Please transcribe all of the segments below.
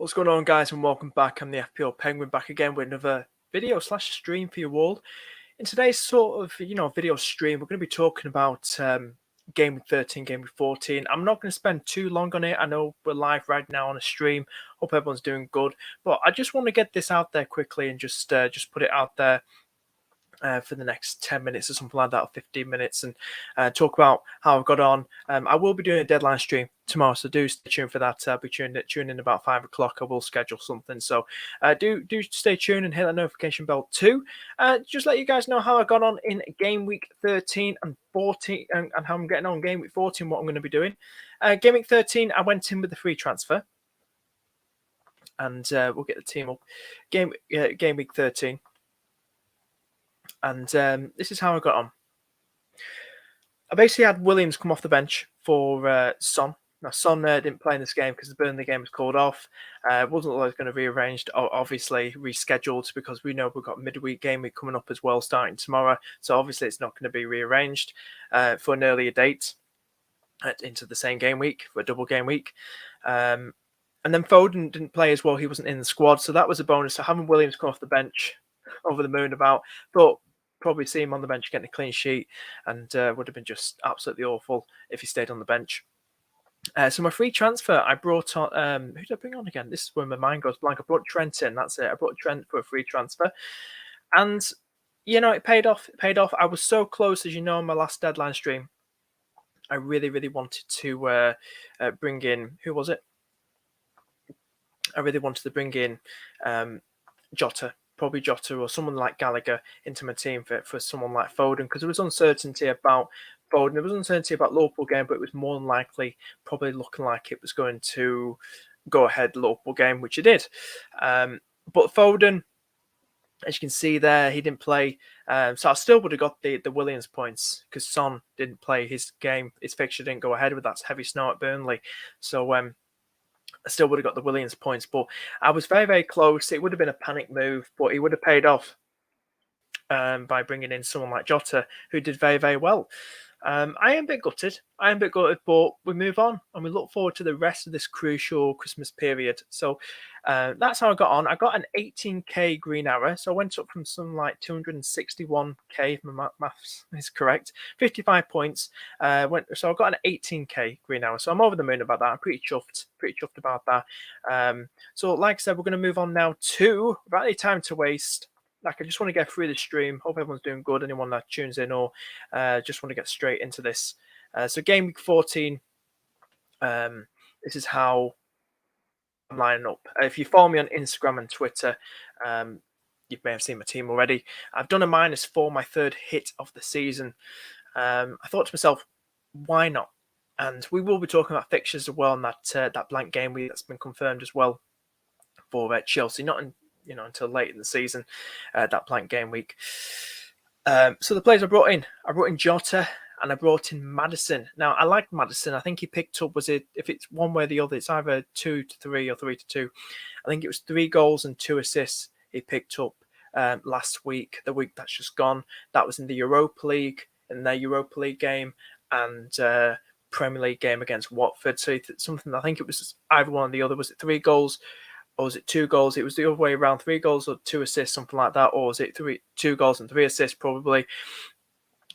What's going on, guys, and welcome back. I'm the FPL Penguin, back again with another video / stream for you all. In today's sort of video stream, we're going to be talking about Game Week 13, Game Week 14. I'm not going to spend too long on it. I know we're live right now on a stream. Hope everyone's doing good, but I just want to get this out there quickly and just put it out there for the next 10 minutes or something like that, or 15 minutes, and talk about how I've got on. I will be doing a deadline stream tomorrow, so do stay tuned for that. I'll be tuning in about 5 o'clock. I will schedule something, so do stay tuned and hit that notification bell too. Just let you guys know how I got on in Game Week 13 and 14, and how I'm getting on Game Week 14, what I'm going to be doing. Game Week 13, I went in with the free transfer, and we'll get the team up. Game Week 13. And this is how I got on. I basically had Williams come off the bench for Son. Now, Son didn't play in this game because the Burnley game was called off. Wasn't always going to be rearranged, obviously rescheduled, because we know we've got midweek game week coming up as well, starting tomorrow. So obviously it's not going to be rearranged for an earlier date into the same game week, for a double game week. And then Foden didn't play as well. He wasn't in the squad. So that was a bonus. So having Williams come off the bench, over the moon about. Thought probably see him on the bench getting a clean sheet, and would have been just absolutely awful if he stayed on the bench. So my free transfer, I brought on, who did I bring on again? This is where my mind goes blank. I brought Trent in, that's it. I brought Trent for a free transfer. And, it paid off. It paid off. I was so close, as you know, in my last deadline stream. I really, really wanted to bring in, who was it? I really wanted to bring in Jota. Probably Jota or someone like Gallagher into my team for someone like Foden, because there was uncertainty about Foden. There was uncertainty about Liverpool game, but it was more than likely probably looking like it was going to go ahead Liverpool game, which it did. But Foden, as you can see there, he didn't play. So I still would have got the Williams points, because Son didn't play his game. His fixture didn't go ahead with that heavy snow at Burnley. So I still would have got the Williams points, but I was very, very close. It would have been a panic move, but it would have paid off by bringing in someone like Jota, who did very, very well. I am a bit gutted. But we move on, and we look forward to the rest of this crucial Christmas period. So that's how I got on. I got an 18k green arrow, so I went up from something like 261k, if my maths is correct. 55 points. So I got an 18k green arrow. So I'm over the moon about that. I'm pretty chuffed about that. So like I said, we're going to move on now to, without any time to waste. I just want to get through the stream. Hope everyone's doing good. Anyone that tunes in, or just want to get straight into this. So Game Week 14, this is how I'm lining up. If you follow me on Instagram and Twitter, you may have seen my team already. I've done a -4, my third hit of the season. I thought to myself, why not? And we will be talking about fixtures as well, and that blank game week that's been confirmed as well for Chelsea. Not until late in the season, that blank game week. So the players I brought in Jota, and I brought in Maddison. Now, I like Maddison. I think he picked up, if it's one way or the other, it's either 2-3 or 3-2. I think it was 3 goals and 2 assists he picked up last week, the week that's just gone. That was in the Europa League, in their Europa League game, and Premier League game against Watford. So something, I think it was either one or the other. Was it 3 goals? Or was it 2 goals? It was the other way around, 3 goals or 2 assists, something like that. Or was it 2 goals and 3 assists, probably,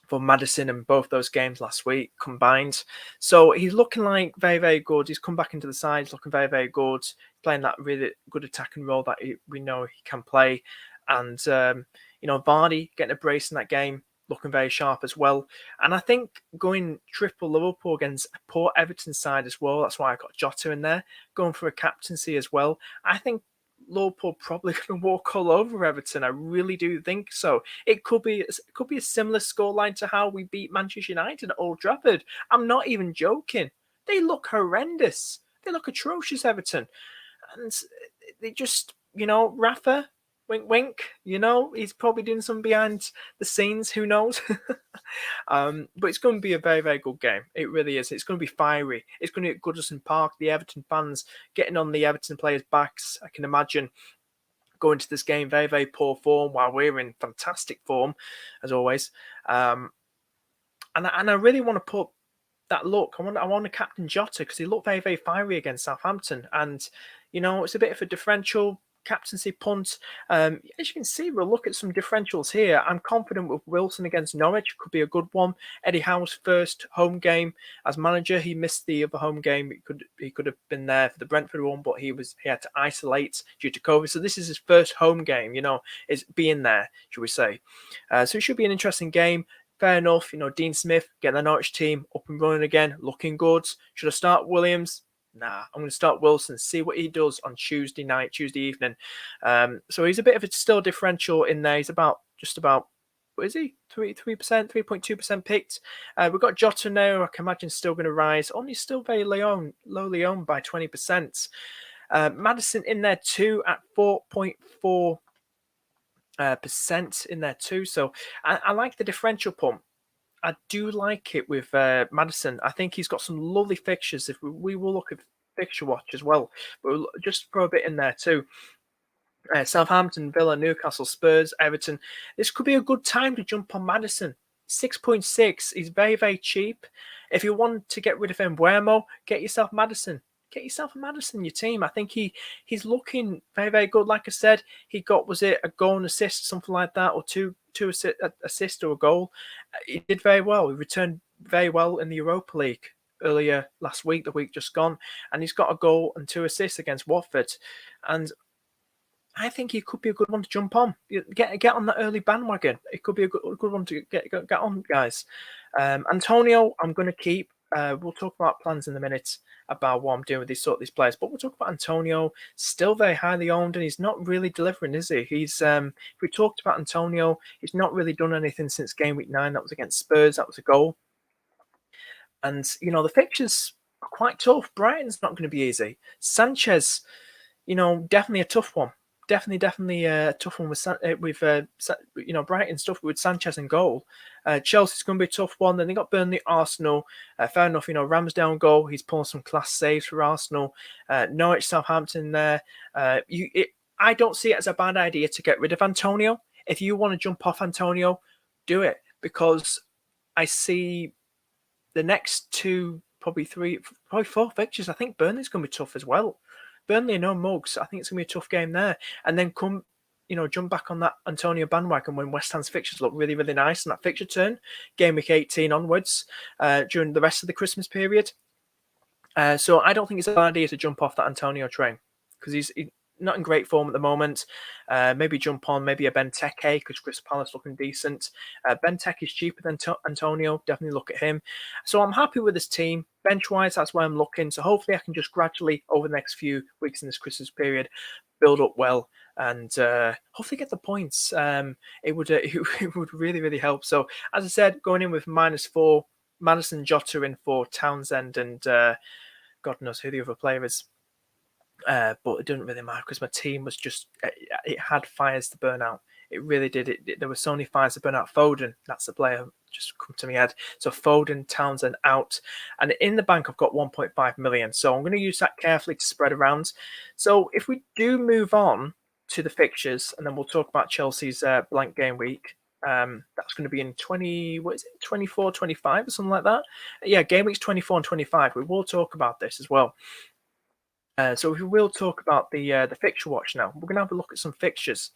for Maddison in both those games last week combined. So he's looking like very, very good. He's come back into the side. He's looking very, very good. Playing that really good attacking role that we know he can play. And, Vardy getting a brace in that game, looking very sharp as well. And I think going triple Liverpool against a poor Everton side as well, that's why I got Jota in there, going for a captaincy as well. I think Liverpool probably going to walk all over Everton. I really do think so. It could be a similar scoreline to how we beat Manchester United at Old Trafford. I'm not even joking. They look horrendous. They look atrocious, Everton. And they just, Rafa, wink, wink. He's probably doing some behind the scenes. Who knows? But it's going to be a very, very good game. It really is. It's going to be fiery. It's going to be at Goodison Park. The Everton fans getting on the Everton players' backs. I can imagine going to this game very, very poor form, while we're in fantastic form, as always. And I really want to put that look. I want to captain Jota because he looked very, very fiery against Southampton. And, it's a bit of a differential captaincy punt. As you can see, we'll look at some differentials here. I'm confident with Wilson against Norwich. Could be a good one. Eddie Howe's first home game as manager. He missed the other home game. He could have been there for the Brentford one, but he had to isolate due to COVID. So this is his first home game, is being there, should we say. So it should be an interesting game. Fair enough, Dean Smith getting the Norwich team up and running again, looking good. Should I start Williams? Nah, I'm going to start Wilson, see what he does on Tuesday evening. So he's a bit of a still differential in there. He's just about, what is he? 3%, 3.2% picked. We've got Jota now, I can imagine still going to rise. Only still very lowly owned by 20%. Maddison in there too at 4.4%. Percent in there too. So I like the differential pump. I do like it with Maddison. I think he's got some lovely fixtures. If we will look at fixture watch as well, but we'll just throw a bit in there too. Southampton, Villa, Newcastle, Spurs, Everton. This could be a good time to jump on Maddison. 6.6 is very, very cheap. If you want to get rid of Mbeumo, get yourself Maddison. Get yourself a Maddison, your team. I think he's looking very, very good. Like I said, he got, was it a goal and assist, something like that, or two assists or a goal. He did very well. He returned very well in the Europa League earlier last week, the week just gone, and he's got a goal and 2 assists against Watford. And I think he could be a good one to jump on. Get on that early bandwagon. It could be a good one to get on, guys. Antonio, I'm going to keep. We'll talk about plans in a minute about what I'm doing with these players, but we'll talk about Antonio. Still very highly owned, and he's not really delivering, is he? He's if we talked about Antonio, he's not really done anything since game week 9. That was against Spurs. That was a goal. And the fixtures are quite tough. Brighton's not going to be easy. Sanchez, definitely a tough one. Definitely a tough one with Brighton stuff with Sanchez and goal. Chelsea's going to be a tough one. Then they got Burnley, Arsenal. Fair enough, Ramsdale goal. He's pulling some class saves for Arsenal. Norwich, Southampton there. I don't see it as a bad idea to get rid of Antonio. If you want to jump off Antonio, do it, because I see the next 2, probably 3, probably 4 fixtures. I think Burnley's going to be tough as well. Burnley are no mugs. I think it's going to be a tough game there. And then jump back on that Antonio bandwagon when West Ham's fixtures look really, really nice in that fixture turn, game week 18 onwards, during the rest of the Christmas period. So I don't think it's a bad idea to jump off that Antonio train, because he's not in great form at the moment. Maybe jump on maybe a Benteke, because Crystal Palace looking decent. Benteke is cheaper than Antonio. Definitely look at him. So I'm happy with this team. Bench-wise, that's where I'm looking. So hopefully I can just gradually, over the next few weeks in this Christmas period, build up well and hopefully get the points. It would really, really help. So as I said, going in with -4, Maddison, Jota in for Townsend, and God knows who the other player is. But it didn't really matter because my team was just, it had fires to burn out. It really did. There were so many fires to burn out. Foden, that's the player just come to my head. So Foden, Townsend out. And in the bank, I've got 1.5 million. So I'm going to use that carefully to spread around. So if we do move on to the fixtures, and then we'll talk about Chelsea's blank game week. That's going to be in 24, 25 or something like that. Yeah, game weeks 24 and 25. We will talk about this as well. So we will talk about the fixture watch now. We're going to have a look at some fixtures.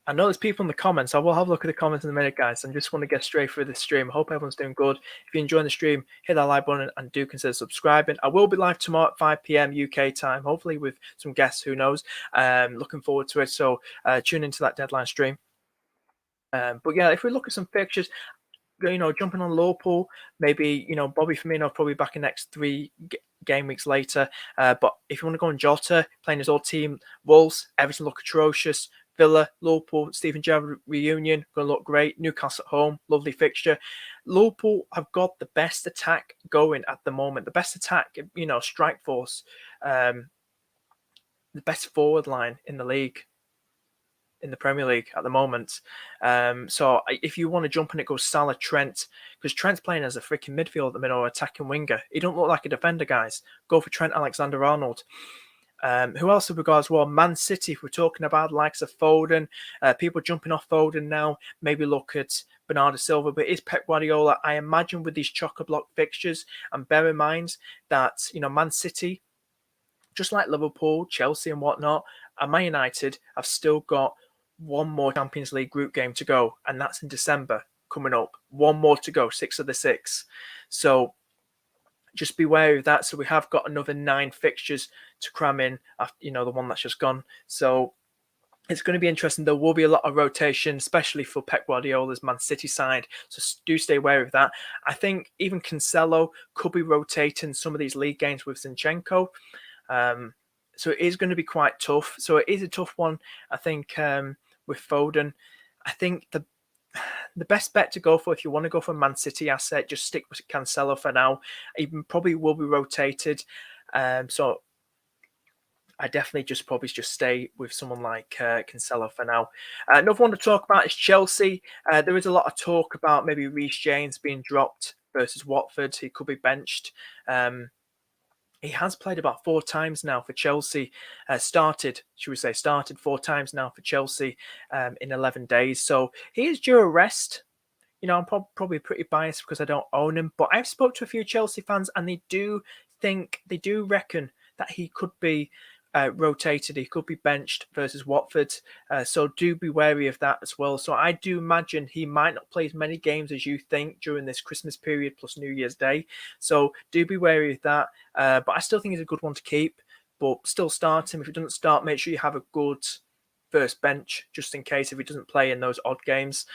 I know there's people in the comments. I will have a look at the comments in a minute, guys. I just want to get straight through this stream. I hope everyone's doing good. If you're enjoying the stream, hit that like button and do consider subscribing. I will be live tomorrow at 5 p.m. UK time, hopefully with some guests, who knows. Looking forward to it. So tune into that deadline stream. But yeah, if we look at some fixtures, jumping on Liverpool, maybe, Bobby Firmino probably back in next 3 game weeks later. But if you want to go on Jota, playing his old team, Wolves, Everton look atrocious. Villa, Liverpool, Steven Gerrard reunion, going to look great. Newcastle at home, lovely fixture. Liverpool have got the best attack going at the moment. The best attack, strike force, the best forward line in the league, in the Premier League at the moment. So if you want to jump on it, go Salah, Trent, because Trent's playing as a freaking midfield at the minute, or attacking winger. He don't look like a defender, guys. Go for Trent Alexander-Arnold. Who else have we got as well? Man City, if we're talking about the likes of Foden, people jumping off Foden now, maybe look at Bernardo Silva, but is Pep Guardiola, I imagine with these chock-a-block fixtures, and bear in mind that, Man City, just like Liverpool, Chelsea and whatnot, and Man United have still got one more Champions League group game to go, and that's in December coming up. One more to go, 6 of the 6. So just be wary of that. So we have got another 9 fixtures to cram in after, the one that's just gone. So it's going to be interesting. There will be a lot of rotation, especially for Pep Guardiola's Man City side. So do stay aware of that. I think even Cancelo could be rotating some of these league games with Zinchenko. So it is going to be quite tough. So it is a tough one, I think, with Foden. I think the best bet to go for, if you want to go for a Man City asset, just stick with Cancelo for now. He probably will be rotated. So I definitely probably stay with someone like Cancelo for now. Another one to talk about is Chelsea. There is a lot of talk about maybe Reece James being dropped versus Watford. He could be benched. He has played about 4 times now for Chelsea. Started 4 times now for Chelsea in 11 days. So he is due a rest. I'm probably pretty biased because I don't own him. But I've spoke to a few Chelsea fans and they do reckon that he could be rotated. He could be benched versus Watford. So do be wary of that as well. So I do imagine he might not play as many games as you think during this Christmas period plus New Year's Day. So do be wary of that. But I still think he's a good one to keep. But still start him. If he doesn't start, make sure you have a good first bench just in case if he doesn't play in those odd games.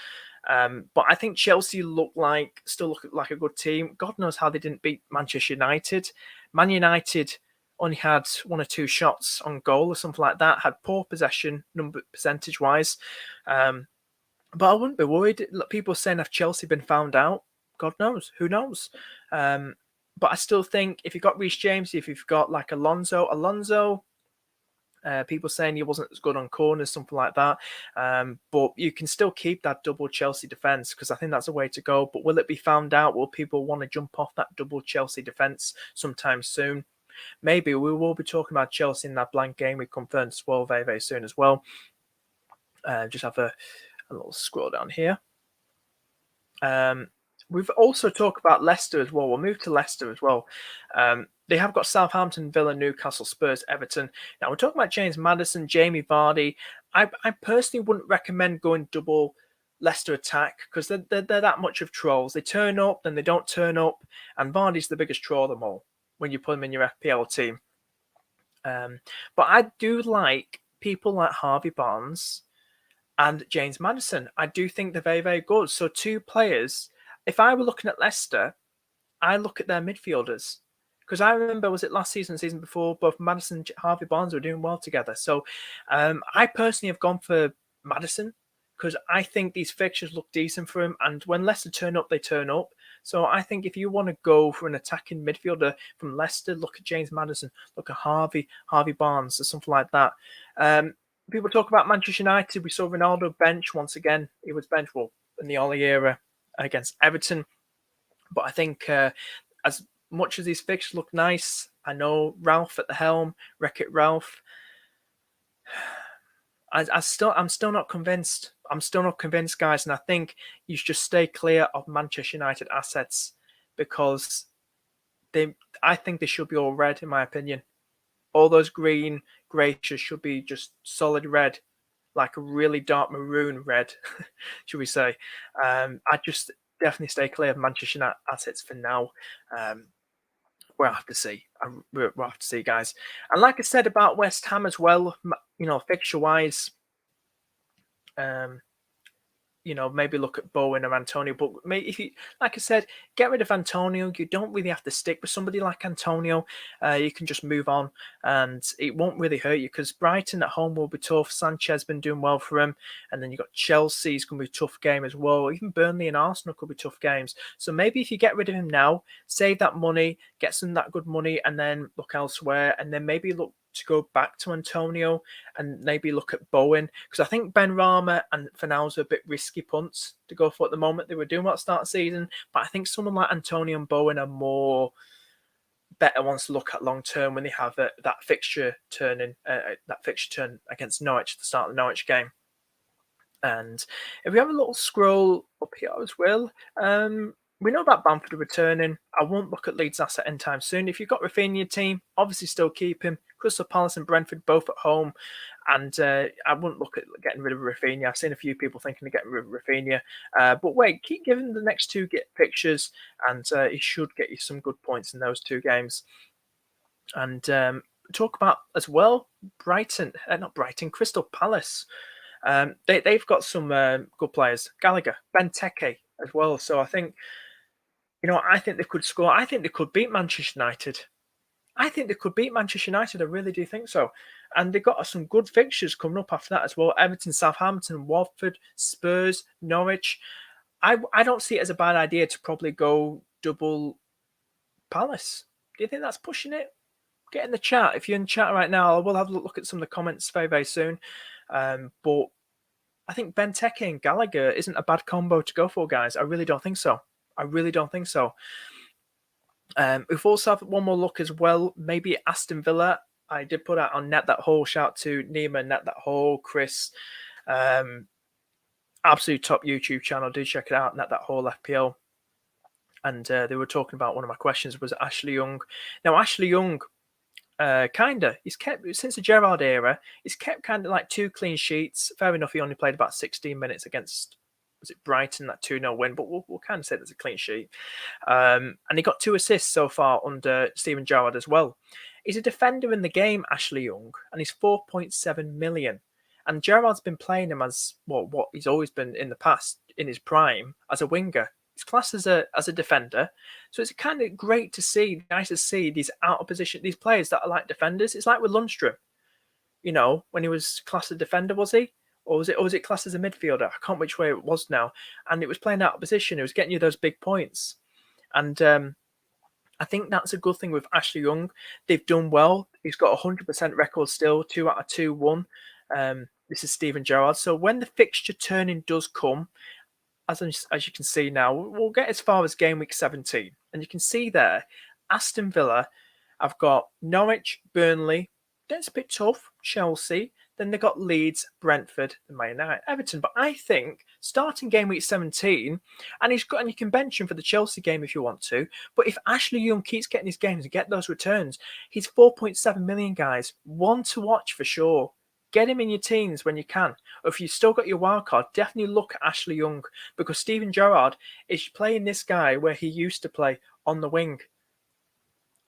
But I think Chelsea still look like a good team. God knows how they didn't beat Manchester United. Man United only had 1 or 2 shots on goal or something like that, had poor possession percentage-wise. But I wouldn't be worried. People saying, have Chelsea been found out? God knows. Who knows? But I still think if you've got Reece James, if you've got like Alonso, people saying he wasn't as good on corners, something like that. But you can still keep that double Chelsea defence because I think that's a way to go. But will it be found out? Will people want to jump off that double Chelsea defence sometime soon? Maybe we will be talking about Chelsea in that blank game. We confirmed as well very, very soon as well. Just have a little scroll down here. We've also talked about Leicester as well. We'll move to Leicester as well. They have got Southampton, Villa, Newcastle, Spurs, Everton. Now, we're talking about James Maddison, Jamie Vardy. I personally wouldn't recommend going double Leicester attack because they're that much of trolls. They turn up, then they don't turn up, and Vardy's the biggest troll of them all when you put him in your FPL team. But I do like people like Harvey Barnes and James Maddison. I do think they're very, very good. So 2 players. If I were looking at Leicester, I look at their midfielders. Because I remember, was it last season, season before, both Maddison and Harvey Barnes were doing well together. So I personally have gone for Maddison because I think these fixtures look decent for him. And when Leicester turn up, they turn up. So I think if you want to go for an attacking midfielder from Leicester, look at James Maddison, look at Harvey Barnes or something like that. People talk about Manchester United. We saw Ronaldo bench once again. He was benched in the Ole era against Everton. But I think as much as these fixtures look nice, I know Ralph at the helm, Wreck-It Ralph. I'm still not convinced. I'm still not convinced, guys. And I think you should just stay clear of Manchester United assets because I think they should be all red, in my opinion. All those green gracious should be just solid red, like a really dark maroon red, should we say. I just definitely stay clear of Manchester United assets for now. We'll have to see. We'll have to see, guys. And like I said about West Ham as well, fixture-wise, maybe look at Bowen or Antonio. But maybe if you, like I said, get rid of Antonio. You don't really have to stick with somebody like Antonio. You can just move on, and it won't really hurt you because Brighton at home will be tough. Sanchez been doing well for him, and then you got Chelsea. It's going to be a tough game as well. Even Burnley and Arsenal could be tough games. So maybe if you get rid of him now, save that money, get some that good money, and then look elsewhere, and then maybe look to go back to Antonio and maybe look at Bowen because I think Ben Rama and Fornals are a bit risky punts to go for at the moment. They were doing well at the start of the season, but I think someone like Antonio and Bowen are more better ones to look at long term when they have that fixture turn against Norwich at the start of the Norwich game. And if we have a little scroll up here as well, we know about Bamford returning. I won't look at Leeds asset anytime soon. If you've got Rafinha in your team, obviously still keep him. Crystal Palace and Brentford both at home. And I wouldn't look at getting rid of Rafinha. I've seen a few people thinking of getting rid of Rafinha. But wait, keep giving the next two fixtures, and he should get you some good points in those two games. And talk about as well, Crystal Palace. They've got some good players. Gallagher, Benteke as well. So I think, I think they could score. I think they could beat Manchester United. I really do think so. And they've got some good fixtures coming up after that as well. Everton, Southampton, Watford, Spurs, Norwich. I don't see it as a bad idea to probably go double Palace. Do you think that's pushing it? Get in the chat. If you're in the chat right now, we'll have a look at some of the comments very, very soon. But I think Benteke and Gallagher isn't a bad combo to go for, guys. I really don't think so. We've also have one more look as well. Maybe Aston Villa. I did put out on Net That Hole. Shout out to Nima, Net That Hole, Chris. Absolute top YouTube channel. Do check it out, Net That Hole FPL. And they were talking about one of my questions was Ashley Young. Now, Ashley Young, he's kept, since the Gerrard era, he's kept kind of like 2 clean sheets. Fair enough, he only played about 16 minutes against, was it Brighton, that 2-0 win, but we'll kind of say there's a clean sheet. And he got 2 assists so far under Steven Gerrard as well. He's a defender in the game, Ashley Young, and he's 4.7 million. And Gerrard's been playing him as what he's always been in the past, in his prime, as a winger. He's classed as a defender. So it's kind of great to see, nice to see these out of position, these players that are like defenders. It's like with Lundstrom, when he was classed as a defender, was he? Or was it classed as a midfielder? I can't remember which way it was now. And it was playing out of position. It was getting you those big points. And I think that's a good thing with Ashley Young. They've done well. He's got a 100% record still, 2 out of 2 won. This is Steven Gerrard. So when the fixture turning does come, as you can see now, we'll get as far as game week 17. And you can see there, Aston Villa have got Norwich, Burnley, that's a bit tough, Chelsea, then they've got Leeds, Brentford, and Man United, Everton. But I think starting game week 17, and you can bench him for the Chelsea game if you want to. But if Ashley Young keeps getting his games and get those returns, he's 4.7 million, guys. One to watch for sure. Get him in your teams when you can. Or if you've still got your wild card, definitely look at Ashley Young, because Steven Gerrard is playing this guy where he used to play on the wing.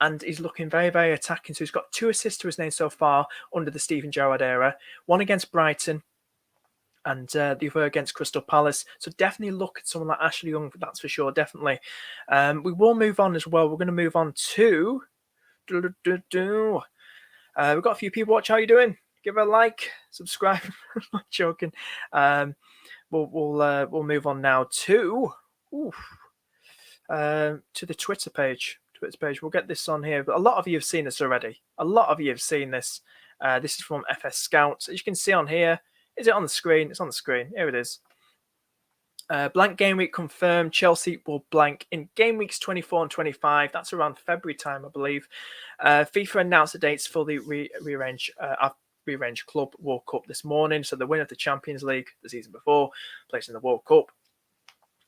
And he's looking very, very attacking. So he's got 2 assists to his name so far under the Steven Gerrard era. One against Brighton and the other against Crystal Palace. So definitely look at someone like Ashley Young, that's for sure, definitely. We will move on as well. We're going to move on to... We've got a few people watch. How are you doing? Give it a like, subscribe. I'm not joking. We'll move on now to the Twitter page. We'll get this on here. But a lot of you have seen this already. This is from FS Scouts. As you can see on here, is it on the screen? It's on the screen. Here it is. Blank game week confirmed. Chelsea will blank in game weeks 24 and 25. That's around February time, I believe. FIFA announced the dates for the rearranged Club World Cup this morning. So the winner of the Champions League the season before plays in the World Cup.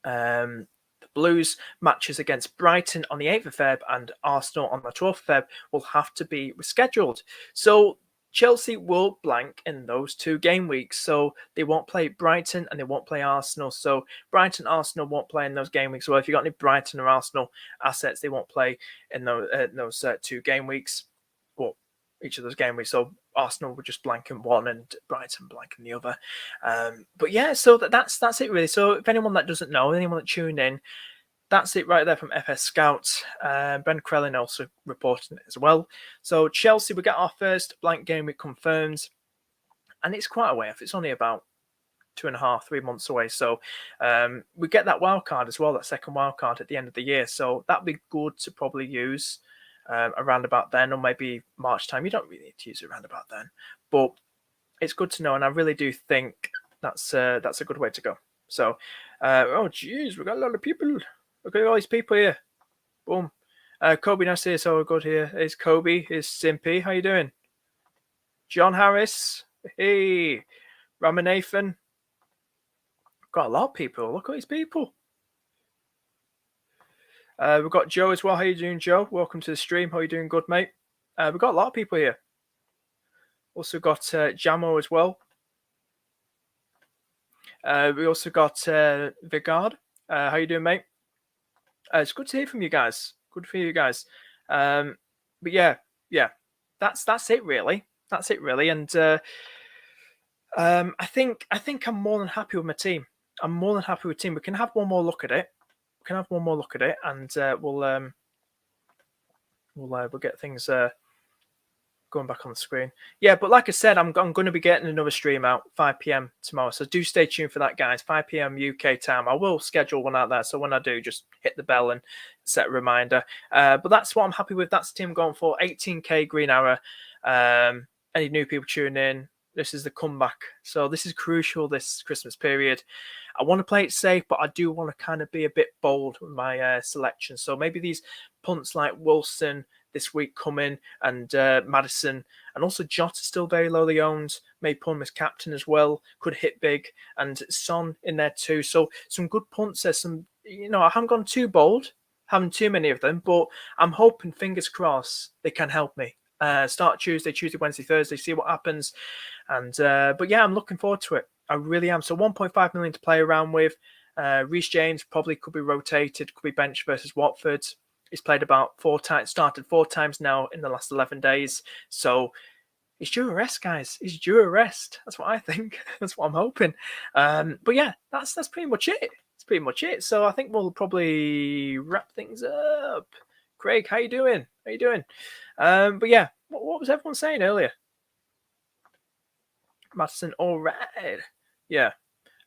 The Blues matches against Brighton on the 8th of Feb and Arsenal on the 12th of Feb will have to be rescheduled. So Chelsea will blank in those 2 game weeks. So they won't play Brighton and they won't play Arsenal. So Brighton, Arsenal won't play in those game weeks. Well, if you've got any Brighton or Arsenal assets, they won't play in those 2 game weeks. Well, each of those game weeks. So Arsenal will just blank in one and Brighton blank in the other. But yeah, so that's it really. So if anyone that doesn't know, anyone that tuned in, that's it right there from FS Scouts. Ben Krellin also reporting it as well. So Chelsea, we get our first blank game week confirmed, and it's quite a way off. It's only about 2.5, 3 months away. So we get that wild card as well, that second wild card at the end of the year. So that'd be good to probably use around about then, or maybe March time. You don't really need to use it around about then, but it's good to know, and I really do think that's a good way to go. So, oh geez, we got a lot of people. Look at all these people here. Boom. Kobe, nice to see you. So good here. Is Kobe? Is Simpy? How you doing? John Harris. Hey, Ramanathan. Got a lot of people. Look at these people. We've got Joe as well. How you doing, Joe? Welcome to the stream. How you doing? Good, mate. We've got a lot of people here. Also got Jamo as well. We also got Vigard. How you doing, mate? It's good to hear from you guys. Good for you guys. But yeah, that's it really. That's it really. And I think I'm more than happy with my team. I'm more than happy with team. We can have one more look at it. We can have one more look at it, and we'll get things going back on the screen. Yeah, but like I said, I'm going to be getting another stream out 5 p.m. tomorrow, so do stay tuned for that, guys. 5 p.m. UK time. I will schedule one out there, so when I do, just hit the bell and set a reminder. But that's what I'm happy with. That's the team going for 18k green arrow. Any new people tuning in? This is the comeback, so this is crucial this Christmas period. I want to play it safe, but I do want to kind of be a bit bold with my selection. So maybe these punts like Wilson this week come in, and Madison, and also Jota still very lowly owned. May put him as captain as well. Could hit big, and Son in there too. So some good punts. There's some, I haven't gone too bold, having too many of them, but I'm hoping, fingers crossed, they can help me. Start Tuesday, Wednesday, Thursday, see what happens. And but yeah, I'm looking forward to it. I really am. So 1.5 million to play around with. Reece James probably could be rotated, could be benched versus Watford. He's played about 4 times, started 4 times now in the last 11 days. So he's due a rest, guys. He's due a rest. That's what I think. That's what I'm hoping. But yeah, that's pretty much it. That's pretty much it. So I think we'll probably wrap things up. Craig, how you doing? How you doing? But yeah, what was everyone saying earlier? Madison, all right. Yeah.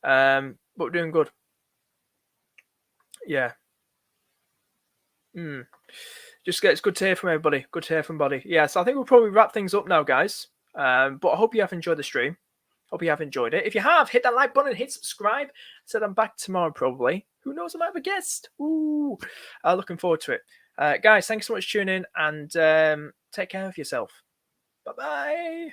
But we're doing good. Yeah. Just it's good to hear from everybody. Good to hear from everybody. Yeah, so I think we'll probably wrap things up now, guys. But I hope you have enjoyed the stream. Hope you have enjoyed it. If you have, hit that like button, hit subscribe. I said I'm back tomorrow probably. Who knows? I might have a guest. Ooh, looking forward to it. Guys, thanks so much for tuning in, and take care of yourself. Bye-bye.